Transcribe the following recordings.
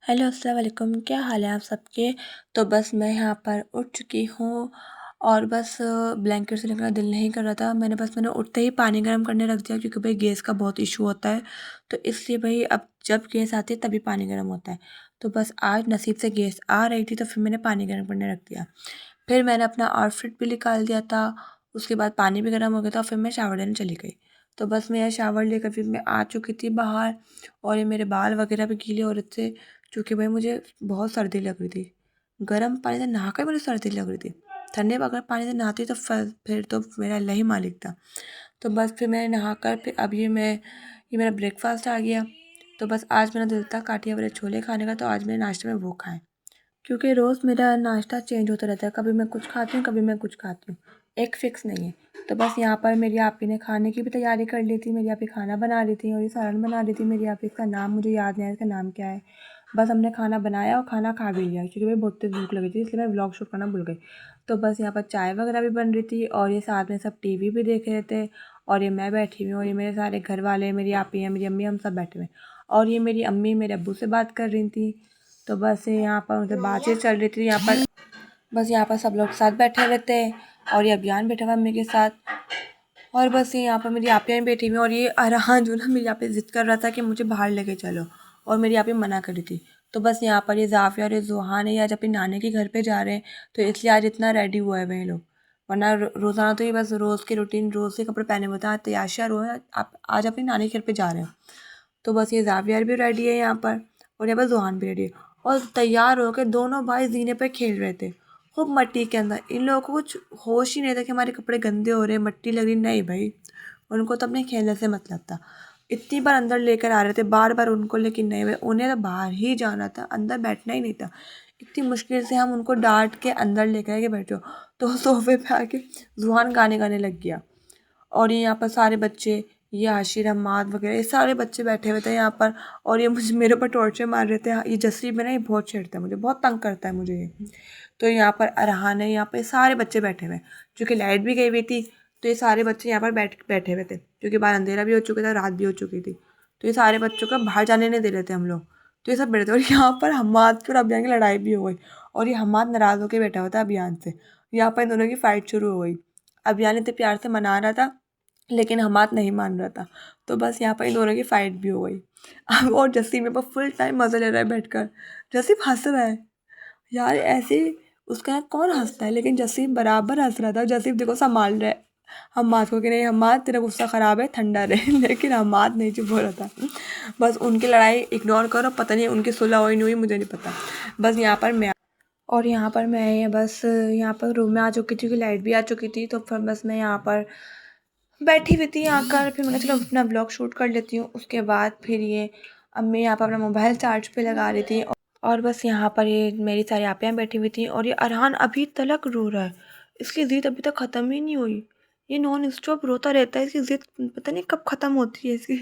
Hello अस्सलाम वालेकुम, क्या हाल है आप सबके। तो बस मैं यहाँ पर उठ चुकी हूँ और बस ब्लैंकेट से निकलना दिल नहीं कर रहा था। मैंने उठते ही पानी गर्म करने रख दिया क्योंकि भाई गैस का बहुत इशू होता है। तो इसलिए भाई अब जब गैस आती है तभी पानी गर्म होता है। तो बस आज नसीब से गैस आ रही थी तो फिर मैंने पानी गर्म करने रख दिया। फिर मैंने अपना आउटफिट भी निकाल दिया था। उसके बाद पानी भी गर्म हो गया था, फिर मैं शावर लेने चली गई। तो बस मैं शावर लेकर फिर मैं आ चुकी थी बाहर। और ये मेरे बाल वगैरह भी गीले हो रहे थे क्योंकि भाई मुझे बहुत सर्दी लग रही थी। गर्म पानी से नहा कर मुझे सर्दी लग रही थी। ठंडे अगर पानी से नहाती तो फिर तो मेरा अल्लाह ही मालिक था। तो बस फिर मैंने नहा कर फिर अब ये मेरा ब्रेकफास्ट आ गया। तो बस आज मेरा दिल था काठिया वाले छोले खाने का, तो आज मेरे नाश्ते में वो खाएं। क्योंकि रोज़ मेरा नाश्ता चेंज होता रहता है, कभी मैं कुछ खाती हूँ कभी मैं कुछ खाती हूँ, एक फ़िक्स नहीं है। तो बस यहाँ पर मेरी आपी ने खाने की भी तैयारी कर ली थी। मेरी आपी खाना बना रही थी और ये सालन बना रही थी। मेरी आपी का नाम मुझे याद नहीं है, इसका नाम क्या है। बस हमने खाना बनाया और खाना खा भी लिया क्योंकि मुझे बहुत तेज़ भूख लगी थी, इसलिए मैं व्लॉग शूट करना भूल गई। तो बस यहाँ पर चाय वगैरह भी बन रही थी और ये साथ में सब टीवी भी देख रहे थे। और ये मैं बैठी हुई हूँ और ये मेरे सारे घर वाले, मेरी आपी हैं, मेरी अम्मी, हम सब बैठे हुए हैं। और ये मेरी अम्मी मेरे अब्बू से बात कर रही थी। तो बस यहाँ पर उनसे बातचीत चल रही थी। यहाँ पर सब लोग साथ बैठे हुए थे और ये अभियान बैठा हुआ मम्मी के साथ। और बस ये यहाँ पर मेरी आपियाँ बैठी हुई और ये अरहान जो ना मेरी आपी ज़िद कर रहा था कि मुझे बाहर लेके चलो, और मेरी आपी मना करी थी। तो बस यहाँ पर ये ज़ाफ़िया और ये ज़ुहान है, ये आज अपनी नानी के घर पे जा रहे हैं, तो इसलिए आज इतना रेडी हुआ है वह लोग। वरना रोज़ाना तो ये बस रोज़ की रूटीन, रोज़ के कपड़े पहने हुए थे। आज तैयार हो आप आज अपनी नानी के घर पे जा रहे हैं। तो बस ये ज़ावियर भी रेडी है यहाँ पर और यहाँ पर ज़ुहान भी रेडी है। और तैयार होकर दोनों भाई ज़ीने पे खेल रहे थे खूब मट्टी के अंदर। इन लोगों को कुछ होश ही नहीं था कि हमारे कपड़े गंदे हो रहे हैं, मट्टी लग रही। नहीं भाई, उनको तो अपने खेलने से मतलब था। इतनी बार अंदर लेकर आ रहे थे बार बार उनको, लेकिन नहीं भाई, उन्हें तो बाहर ही जाना था, अंदर बैठना ही नहीं था। इतनी मुश्किल से हम उनको डांट के अंदर लेकर आए कि बैठो। तो सोफे पे आके ज़ुहान गाने गाने लग गया। और ये यहाँ पर सारे बच्चे, ये आशिर, हम्माद वगैरह, ये सारे बच्चे बैठे हुए थे यहाँ पर। और ये मुझे मेरे ऊपर टॉर्चर मार रहे थे। ये जसरीब है ना, ये बहुत छेड़ता है मुझे, बहुत तंग करता है मुझे ये। तो यहाँ पर अरहान है, यहाँ पर सारे बच्चे बैठे हुए हैं। क्योंकि लाइट भी गई हुई थी तो ये सारे बच्चे यहाँ पर बैठे हुए थे क्योंकि बाहर अंधेरा भी हो चुका था, रात भी हो चुकी थी। तो ये सारे बच्चों को बाहर जाने नहीं दे रहे थे हम लोग। तो ये सब बैठे थे और यहाँ पर हम्माद और अभियान की लड़ाई भी हो गई। और ये हम्माद नाराज़ होकर बैठा हुआ था अभियान से। यहाँ पर इन दोनों की फ़ाइट शुरू हो गई। अभियान इतने प्यार से मना रहा था लेकिन हमाद नहीं मान रहा था। तो बस यहाँ पर इन दोनों की फ़ाइट भी हो गई। अब और जसीम मेरे पर फुल टाइम मज़ा ले रहा है बैठकर। जसीम हंस रहा है यार, ऐसे उसका यहाँ कौन हंसता है, लेकिन जसीम बराबर हंस रहा था। जसीम देखो संभाल रहा है हम्माद को कि नहीं हम्माद तेरा गुस्सा ख़राब है, ठंडा रहे। लेकिन हम्माद नहीं चुप हो रहा था। बस उनकी लड़ाई इग्नोर करो, पता नहीं उनकी सुलह हुई नहीं हुई मुझे नहीं पता। बस यहाँ पर मैं और यहाँ पर मैं बस यहाँ पर रूम में आ चुकी थी क्योंकि लाइट भी आ चुकी थी। तो फिर बस मैं यहाँ पर बैठी हुई थी आकर। फिर मैंने चलो अपना ब्लॉग शूट कर लेती हूँ। उसके बाद फिर ये अम्मी यहाँ पर अपना मोबाइल चार्ज पे लगा रही थी। और बस यहाँ पर ये मेरी सारी आपियाँ बैठी हुई थी और ये अरहान अभी तक रो रहा है। इसकी ज़िद अभी तक ख़त्म ही नहीं हुई। ये नॉन स्टॉप रोता रहता है, इसकी ज़िद पता नहीं कब ख़त्म होती है इसकी।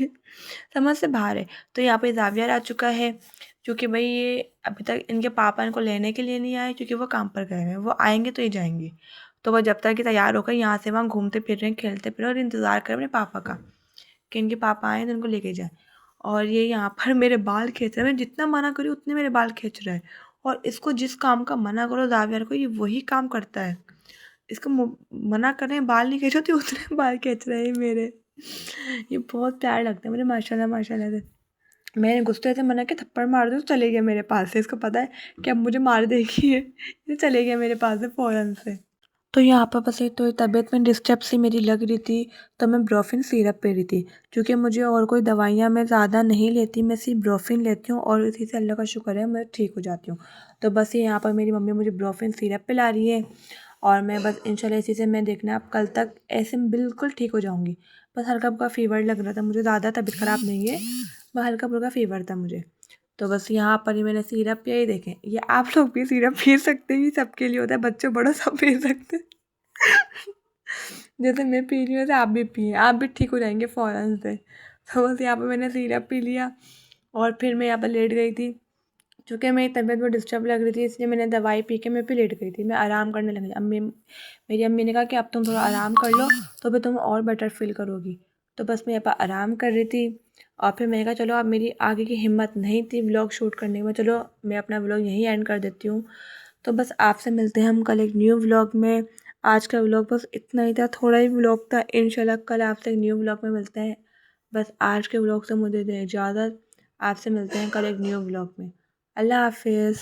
समझ से बाहर है। तो यहाँ पे जाविया आ चुका है क्योंकि भाई ये अभी तक इनके पापा इनको लेने के लिए नहीं आए क्योंकि वो काम पर गए हैं। वो आएंगे तो ये जाएंगे। तो वो जब तक कि तैयार होकर यहाँ से वहाँ घूमते फिर रहे हैं, खेलते फिर रहे हैं और इंतज़ार कर रहे हैं अपने पापा का कि इनके पापा आए तो इनको लेके जाए। और ये यहाँ पर मेरे बाल खींच रहा है। मैं जितना मना करी उतने मेरे बाल खींच रहा है। और इसको जिस काम का मना करो जावियर को, ये वही काम करता है। इसको मना कर रहे हैं बाल नहीं खींचो तो उतने बाल खींच रहे हैं मेरे। ये बहुत प्यार लगता है मुझे, माशाल्लाह माशाल्लाह से। मैंने गुस्से से मना किया, थप्पड़ मार दो तो चले गया मेरे पास से। इसको पता है कि अब मुझे मार देगी ये चले गया मेरे पास से फ़ौरन से। तो यहाँ पर बस एक तो तबीयत में डिस्टर्ब सी मेरी लग रही थी, तो मैं ब्रोफिन सिरप पी रही थी क्योंकि मुझे और कोई दवाइयाँ मैं ज़्यादा नहीं लेती, मैं सिर्फ ब्रोफिन लेती हूँ और इसी से अल्लाह का शुक्र है मैं ठीक हो जाती हूँ। तो बस ये यहाँ पर मेरी मम्मी मुझे ब्रोफिन सिरप पिला रही है और मैं बस इंशाल्लाह इसी से मैं देखना अब कल तक ऐसे में बिल्कुल ठीक हो जाऊँगी। बस हल्का फुल्का फ़ीवर लग रहा था मुझे, ज़्यादा तबीयत ख़राब नहीं है, बस हल्का फुल्का फ़ीवर था मुझे। तो बस यहाँ पर ही मैंने सिरप पिया। ही देखें, ये आप लोग भी सिरप पी सकते हैं, ये सबके लिए होता है, बच्चे बड़ों सब पी सकते हैं। जैसे मैं पी रही हूँ वैसे आप भी पिए, आप भी ठीक हो जाएंगे फ़ौरन से। तो बस यहाँ पर मैंने सिरप पी लिया और फिर मैं यहाँ पर लेट गई थी। चूँकि मेरी तबीयत बहुत डिस्टर्ब लग रही थी इसलिए मैंने दवाई पी के मैं फिर लेट गई थी, मैं आराम करने लगी। मेरी अम्मी ने कहा कि अब तुम थोड़ा आराम कर लो तो फिर तुम और बेटर फील करोगी। तो बस मैं यहाँ पर आराम कर रही थी और फिर मैंने कहा चलो अब मेरी आगे की हिम्मत नहीं थी व्लॉग शूट करने में, चलो मैं अपना व्लॉग यहीं एंड कर देती हूँ। तो बस आपसे मिलते हैं हम कल एक न्यू व्लॉग में। आज का व्लॉग बस इतना ही था, थोड़ा ही व्लॉग था। इंशाल्लाह कल आपसे एक न्यू व्लॉग में मिलते हैं। बस आज के व्लॉग से मुझे दे इजाज़त। आपसे मिलते हैं कल एक न्यू व्लॉग में। अल्लाह हाफिज़।